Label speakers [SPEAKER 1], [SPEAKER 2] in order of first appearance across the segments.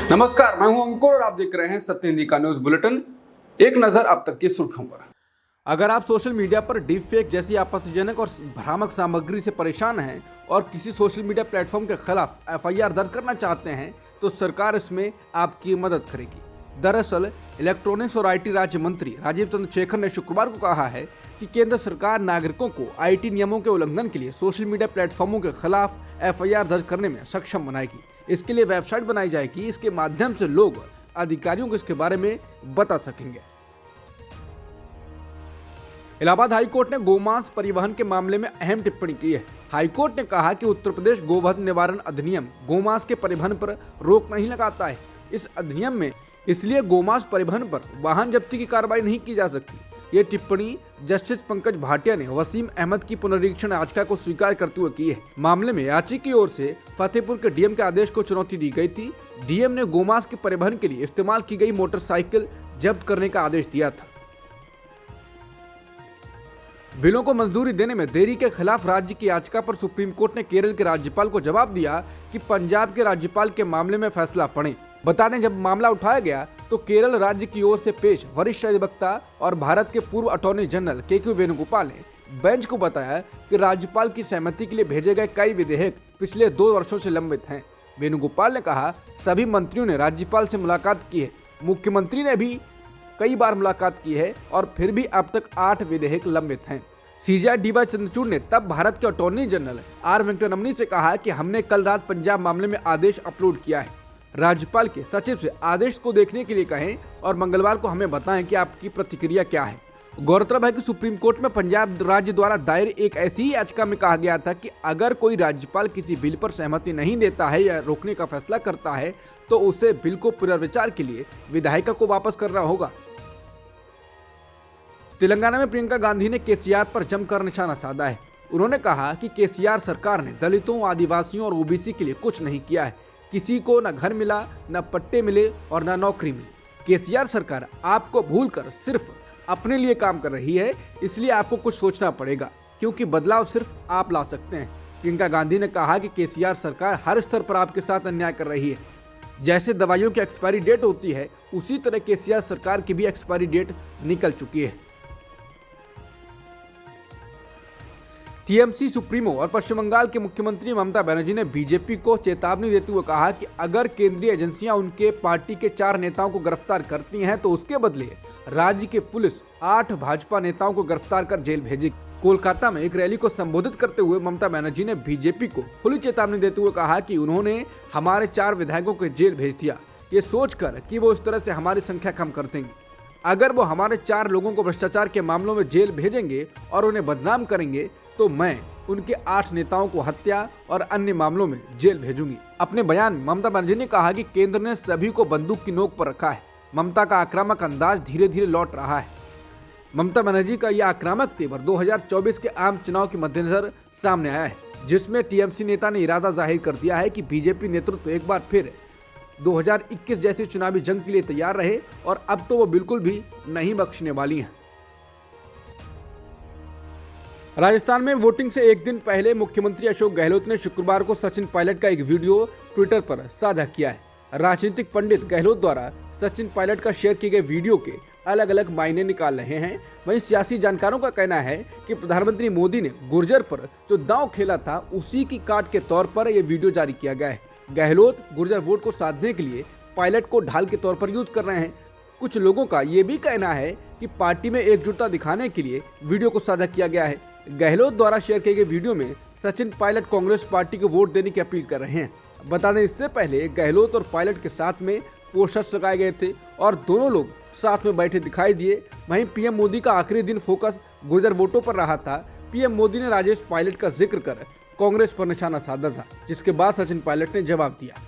[SPEAKER 1] नमस्कार, मैं हूं अंकुर और आप देख रहे हैं सत्य हिंदी का न्यूज बुलेटिन। एक नजर अब तक की सुर्खियों पर। अगर आप सोशल मीडिया पर डीप फेक जैसी आपत्तिजनक और भ्रामक सामग्री से परेशान हैं और किसी सोशल मीडिया प्लेटफॉर्म के खिलाफ एफआईआर दर्ज करना चाहते हैं तो सरकार इसमें आपकी मदद करेगी। दरअसल इलेक्ट्रॉनिक्स और आईटी राज्य मंत्री राजीव चंद्रशेखर ने शुक्रवार को कहा है कि केंद्र सरकार नागरिकों को आईटी नियमों के उल्लंघन के लिए सोशल मीडिया प्लेटफॉर्मों के खिलाफ एफआईआर दर्ज करने में सक्षम बनाएगी। इसके लिए वेबसाइट बनाई जाएगी। इसके माध्यम से लोग अधिकारियों को इसके बारे में बता सकेंगे। इलाहाबाद हाईकोर्ट ने गोमांस परिवहन के मामले में अहम टिप्पणी की है। हाईकोर्ट ने कहा कि उत्तर प्रदेश गोवध निवारण अधिनियम गोमांस के परिवहन पर रोक नहीं लगाता है। इस अधिनियम में इसलिए गोमांस परिवहन पर वाहन जब्ती की कार्रवाई नहीं की जा सकती। ये टिप्पणी जस्टिस पंकज भाटिया ने वसीम अहमद की पुनरीक्षण याचिका को स्वीकार करते हुए की है। मामले में याची की ओर से फतेहपुर के डीएम के आदेश को चुनौती दी गई थी। डीएम ने गोमांस के परिवहन के लिए इस्तेमाल की गई मोटरसाइकिल जब्त करने का आदेश दिया था। बिलों को मंजूरी देने में देरी के खिलाफ राज्य की याचिका पर सुप्रीम कोर्ट ने केरल के राज्यपाल को जवाब दिया कि पंजाब के राज्यपाल के मामले में फैसला पड़े। बता दें, जब मामला उठाया गया तो केरल राज्य की ओर से पेश वरिष्ठ अधिवक्ता और भारत के पूर्व अटॉर्नी जनरल के वेणुगोपाल ने बेंच को बताया कि राज्यपाल की सहमति के लिए भेजे गए कई विधेयक पिछले 2 वर्षों से लंबित हैं। वेणुगोपाल ने कहा, सभी मंत्रियों ने राज्यपाल से मुलाकात की है, मुख्यमंत्री ने भी कई बार मुलाकात की है और फिर भी अब तक 8 विधेयक लंबित हैं। सीजेआई डीवाई चंद्रचूड़ ने तब भारत के अटॉर्नी जनरल आर वेंकटरमणी से कहा कि हमने कल रात पंजाब मामले में आदेश अपलोड किया है। राज्यपाल के सचिव से आदेश को देखने के लिए कहें और मंगलवार को हमें बताएं कि आपकी प्रतिक्रिया क्या है। गौरतलब है कि सुप्रीम कोर्ट में पंजाब राज्य द्वारा दायर एक ऐसी ही याचिका में कहा गया था कि अगर कोई राज्यपाल किसी बिल पर सहमति नहीं देता है या रोकने का फैसला करता है तो उसे बिल को पुनर्विचार के लिए विधायिका को वापस करना होगा। तेलंगाना में प्रियंका गांधी ने केसीआर पर जमकर निशाना साधा है। उन्होंने कहा कि केसीआर सरकार ने दलितों, आदिवासियों और ओबीसी के लिए कुछ नहीं किया है। किसी को न घर मिला, न पट्टे मिले और न नौकरी मिली। केसीआर सरकार आपको भूलकर सिर्फ अपने लिए काम कर रही है, इसलिए आपको कुछ सोचना पड़ेगा क्योंकि बदलाव सिर्फ आप ला सकते हैं। प्रियंका गांधी ने कहा कि केसीआर सरकार हर स्तर पर आपके साथ अन्याय कर रही है। जैसे दवाइयों की एक्सपायरी डेट होती है, उसी तरह केसीआर सरकार की भी एक्सपायरी डेट निकल चुकी है। टीएमसी सुप्रीमो और पश्चिम बंगाल के मुख्यमंत्री ममता बनर्जी ने बीजेपी को चेतावनी देते हुए कहा कि अगर केंद्रीय एजेंसियां उनके पार्टी के 4 नेताओं को गिरफ्तार करती हैं तो उसके बदले राज्य की पुलिस 8 भाजपा नेताओं को गिरफ्तार कर जेल भेजेगी। कोलकाता में एक रैली को संबोधित करते हुए ममता बनर्जी ने बीजेपी को खुली चेतावनी देते हुए कहा कि उन्होंने हमारे 4 विधायकों को जेल भेज दिया, ये सोचकर कि वो इस तरह से हमारी संख्या कम कर देंगे। अगर वो हमारे 4 लोगों को भ्रष्टाचार के मामलों में जेल भेजेंगे और उन्हें बदनाम करेंगे तो मैं उनके 8 नेताओं को हत्या और अन्य मामलों में जेल भेजूंगी। अपने बयान में ममता बनर्जी ने कहा कि केंद्र ने सभी को बंदूक की नोक पर रखा है। ममता का आक्रामक अंदाज धीरे धीरे लौट रहा है। ममता बनर्जी का यह आक्रामक तेवर 2024 के आम चुनाव के मद्देनजर सामने आया है, जिसमें टीएमसी नेता ने इरादा जाहिर कर दिया है कि बीजेपी नेतृत्व एक बार फिर 2021 जैसी चुनावी जंग के लिए तैयार रहे और अब तो वो बिल्कुल भी नहीं बख्शने वाली हैं। राजस्थान में वोटिंग से एक दिन पहले मुख्यमंत्री अशोक गहलोत ने शुक्रवार को सचिन पायलट का एक वीडियो ट्विटर पर साझा किया है। राजनीतिक पंडित गहलोत द्वारा सचिन पायलट का शेयर किए गए वीडियो के अलग अलग मायने निकाल रहे हैं। वहीं सियासी जानकारों का कहना है कि प्रधानमंत्री मोदी ने गुर्जर पर जो दांव खेला था, उसी की काट के तौर पर यह वीडियो जारी किया गया है। गहलोत गुर्जर वोट को साधने के लिए पायलट को ढाल के तौर पर यूज कर रहे हैं। कुछ लोगों का ये भी कहना है कि पार्टी में एकजुटता दिखाने के लिए वीडियो को साझा किया गया है। गहलोत द्वारा शेयर किए गए वीडियो में सचिन पायलट कांग्रेस पार्टी को वोट देने की अपील कर रहे हैं। बता दें, इससे पहले गहलोत और पायलट के साथ में पोस्टर्स लगाए गए थे और दोनों लोग साथ में बैठे दिखाई दिए। वहीं पीएम मोदी का आखिरी दिन फोकस गुर्जर वोटों पर रहा था। पीएम मोदी ने राजेश पायलट का जिक्र कर कांग्रेस पर निशाना साधा था, जिसके बाद सचिन पायलट ने जवाब दिया।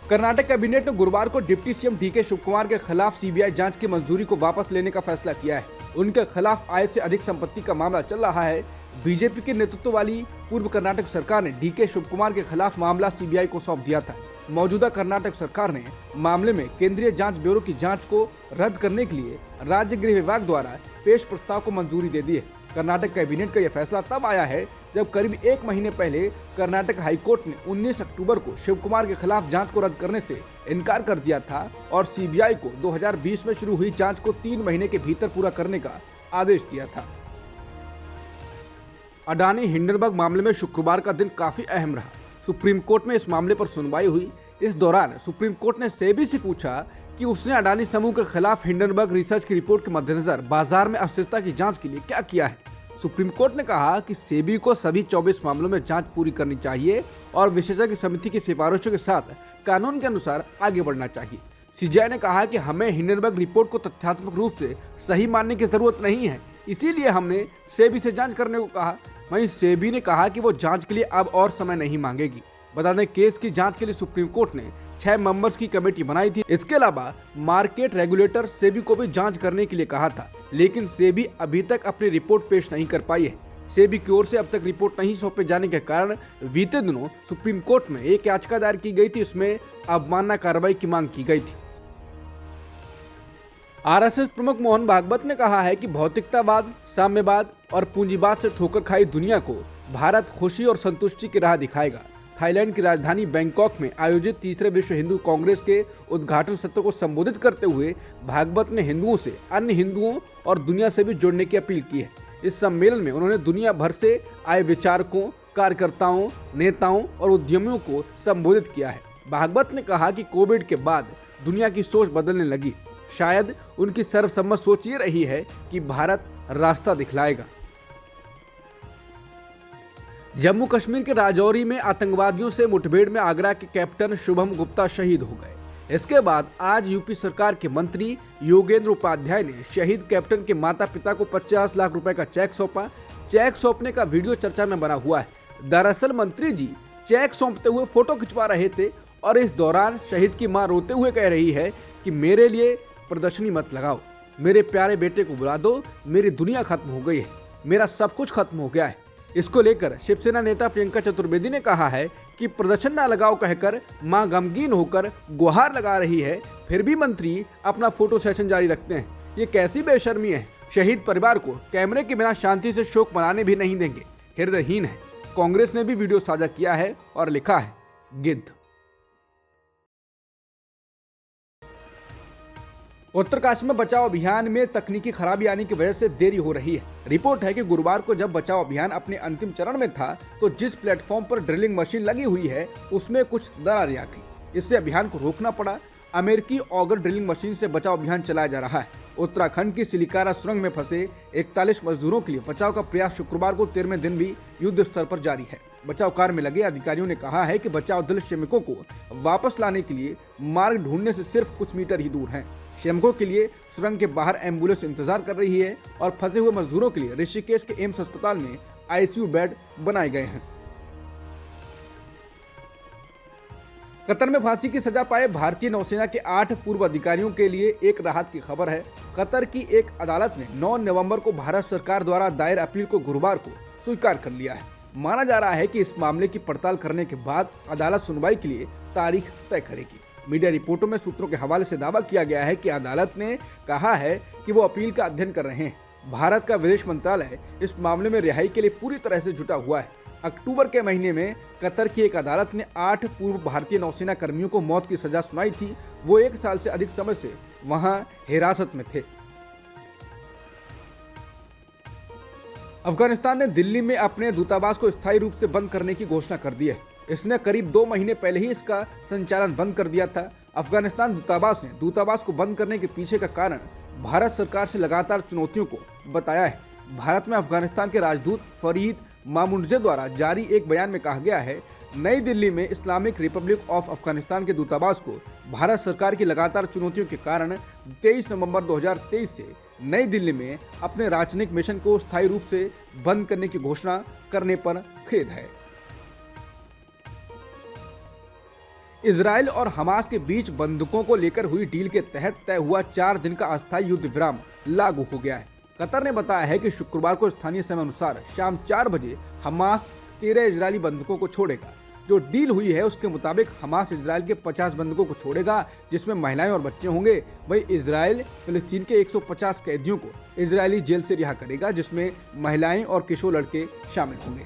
[SPEAKER 1] कर्नाटक कैबिनेट ने गुरुवार को डिप्टी सीएम डीके शिवकुमार के खिलाफ सीबीआई जांच की मंजूरी को वापस लेने का फैसला किया है। उनके खिलाफ आय से अधिक संपत्ति का मामला चल रहा है। बीजेपी के नेतृत्व वाली पूर्व कर्नाटक सरकार ने डीके शिवकुमार के खिलाफ मामला सीबीआई को सौंप दिया था। मौजूदा कर्नाटक सरकार ने मामले में केंद्रीय जांच ब्यूरो की जांच को रद्द करने के लिए राज्य गृह विभाग द्वारा पेश प्रस्ताव को मंजूरी दे दी है। कर्नाटक कैबिनेट का यह फैसला तब आया है जब करीब 1 महीने पहले कर्नाटक हाईकोर्ट ने 19 अक्टूबर को शिव कुमार के खिलाफ जांच को रद्द करने से इनकार कर दिया था और सीबीआई को 2020 में शुरू हुई जांच को 3 महीने के भीतर पूरा करने का आदेश दिया था। अडानी हिंडनबर्ग मामले में शुक्रवार का दिन काफी अहम रहा। सुप्रीम कोर्ट में इस मामले पर सुनवाई हुई। इस दौरान सुप्रीम कोर्ट ने सेबी से पूछा कि उसने अडानी समूह के खिलाफ हिंडनबर्ग रिसर्च की रिपोर्ट के मद्देनजर बाजार में अस्थिरता की जांच के लिए क्या किया है। सुप्रीम कोर्ट ने कहा कि सेबी को सभी 24 मामलों में जांच पूरी करनी चाहिए और विशेषज्ञ समिति की सिफारिशों के साथ कानून के अनुसार आगे बढ़ना चाहिए। सीजीआई ने कहा कि हमें हिंडनबर्ग रिपोर्ट को तथ्यात्मक रूप से सही मानने की जरूरत नहीं है, इसीलिए हमने सेबी से जांच करने को कहा। वहीं सेबी ने कहा कि वो जांच के लिए अब और समय नहीं मांगेगी। बता दें, केस की जांच के लिए सुप्रीम कोर्ट ने 6 मेंबर्स की कमेटी बनाई थी। इसके अलावा मार्केट रेगुलेटर सेबी को भी जांच करने के लिए कहा था, लेकिन सेबी अभी तक अपनी रिपोर्ट पेश नहीं कर पाई है। सेबी की ओर से अब तक रिपोर्ट नहीं सौंपे जाने के कारण बीते दिनों सुप्रीम कोर्ट में एक याचिका दायर की गई थी। इसमें अवमानना कार्रवाई की मांग की गई थी। आरएसएस प्रमुख मोहन भागवत ने कहा है कि भौतिकतावाद, साम्यवाद और पूंजीवाद से ठोकर खाई दुनिया को भारत खुशी और संतुष्टि की राह दिखाएगा। थाईलैंड की राजधानी बैंकॉक में आयोजित तीसरे विश्व हिंदू कांग्रेस के उद्घाटन सत्र को संबोधित करते हुए भागवत ने हिंदुओं से अन्य हिंदुओं और दुनिया से भी जुड़ने की अपील की है। इस सम्मेलन में उन्होंने दुनिया भर से आए विचारकों, कार्यकर्ताओं, नेताओं और उद्यमियों को संबोधित किया है। भागवत ने कहा कि कोविड के बाद दुनिया की सोच बदलने लगी। शायद उनकी सर्वसम्मत सोच ये रही है कि भारत रास्ता दिखलाएगा। जम्मू कश्मीर के राजौरी में आतंकवादियों से मुठभेड़ में आगरा के कैप्टन शुभम गुप्ता शहीद हो गए। इसके बाद आज यूपी सरकार के मंत्री योगेंद्र उपाध्याय ने शहीद कैप्टन के माता पिता को 50 लाख रुपए का चेक सौंपा। चेक सौंपने का वीडियो चर्चा में बना हुआ है। दरअसल मंत्री जी चेक सौंपते हुए फोटो खिंचवा रहे थे और इस दौरान शहीद की मां रोते हुए कह रही है कि मेरे लिए प्रदर्शनी मत लगाओ, मेरे प्यारे बेटे को बुला दो, मेरी दुनिया खत्म हो गई है, मेरा सब कुछ खत्म हो गया है। इसको लेकर शिवसेना नेता प्रियंका चतुर्वेदी ने कहा है कि प्रदर्शन ना लगाओ कहकर मां गमगीन होकर गुहार लगा रही है, फिर भी मंत्री अपना फोटो सेशन जारी रखते हैं। ये कैसी बेशर्मी है। शहीद परिवार को कैमरे के बिना शांति से शोक मनाने भी नहीं देंगे, हृदयहीन है। कांग्रेस ने भी वीडियो साझा किया है और लिखा है गिद्ध। उत्तरकाशी में बचाव अभियान में तकनीकी खराबी आने की वजह से देरी हो रही है। रिपोर्ट है कि गुरुवार को जब बचाव अभियान अपने अंतिम चरण में था तो जिस प्लेटफॉर्म पर ड्रिलिंग मशीन लगी हुई है उसमें कुछ दरारें आ गई। इससे अभियान को रोकना पड़ा। अमेरिकी ऑगर ड्रिलिंग मशीन से बचाव अभियान चलाया जा रहा है। उत्तराखंड की सिलिकारा सुरंग में फंसे 41 मजदूरों के लिए बचाव का प्रयास शुक्रवार को 13वें दिन भी युद्ध स्तर पर जारी है। बचाव कार्य में लगे अधिकारियों ने कहा है कि बचाव दल श्रमिकों को वापस लाने के लिए मार्ग ढूंढने से सिर्फ कुछ मीटर ही दूर है। श्रमिकों के लिए सुरंग के बाहर एम्बुलेंस इंतजार कर रही है और फंसे हुए मजदूरों के लिए ऋषिकेश के एम्स अस्पताल में आईसीयू बेड बनाए गए हैं। कतर में फांसी की सजा पाए भारतीय नौसेना के 8 पूर्व अधिकारियों के लिए एक राहत की खबर है। कतर की एक अदालत ने 9 नवंबर को भारत सरकार द्वारा दायर अपील को गुरुवार को स्वीकार कर लिया है। माना जा रहा है कि इस मामले की पड़ताल करने के बाद अदालत सुनवाई के लिए तारीख तय करेगी। मीडिया रिपोर्टों में सूत्रों के हवाले से दावा किया गया है कि अदालत ने कहा है कि वो अपील का अध्ययन कर रहे हैं। भारत का विदेश मंत्रालय इस मामले में रिहाई के लिए पूरी तरह से जुटा हुआ है। अक्टूबर के महीने में कतर की एक अदालत ने 8 पूर्व भारतीय नौसेना कर्मियों को मौत की सजा सुनाई थी। वो 1 साल से अधिक समय से वहां हिरासत में थे। अफगानिस्तान ने दिल्ली में अपने दूतावास को स्थायी रूप से बंद करने की घोषणा कर दी है। इसने करीब 2 महीने पहले ही इसका संचालन बंद कर दिया था। अफगानिस्तान दूतावास ने दूतावास को बंद करने के पीछे का कारण भारत सरकार से लगातार चुनौतियों को बताया है। भारत में अफगानिस्तान के राजदूत फरीद मामुनजे द्वारा जारी एक बयान में कहा गया है, नई दिल्ली में इस्लामिक रिपब्लिक ऑफ अफगानिस्तान के दूतावास को भारत सरकार की लगातार चुनौतियों के कारण 23 नवंबर 2023 से नई दिल्ली में अपने राजनयिक मिशन को स्थायी रूप से बंद करने की घोषणा करने पर खेद है। इजराइल और हमास के बीच बंधकों को लेकर हुई डील के तहत तय हुआ 4 दिन का अस्थायी युद्ध विराम लागू हो गया है। कतर ने बताया है कि शुक्रवार को स्थानीय समय अनुसार शाम 4 बजे हमास 13 इजरायली बंधकों को छोड़ेगा। जो डील हुई है उसके मुताबिक हमास इजराइल के 50 बंधकों को छोड़ेगा, जिसमें महिलाएं और बच्चे होंगे। वहीं इजराइल फिलिस्तीन के 150 कैदियों को इजरायली जेल से रिहा करेगा, जिसमें महिलाएं और किशोर लड़के शामिल होंगे।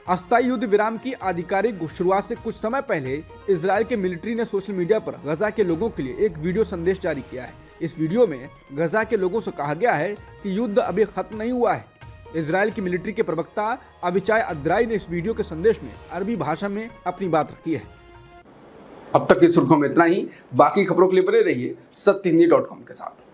[SPEAKER 1] अस्थायी युद्ध विराम की आधिकारिक शुरुआत से कुछ समय पहले इजराइल के मिलिट्री ने सोशल मीडिया पर गजा के लोगों के लिए एक वीडियो संदेश जारी किया है। इस वीडियो में गजा के लोगों से कहा गया है कि युद्ध अभी खत्म नहीं हुआ है। इजराइल की मिलिट्री के प्रवक्ता अविचाय अद्राई ने इस वीडियो के संदेश में अरबी भाषा में अपनी बात रखी है। अब तक की सुर्खियों में इतना ही। बाकी खबरों के लिए बने रहिए सत्यहिंदी.com के साथ।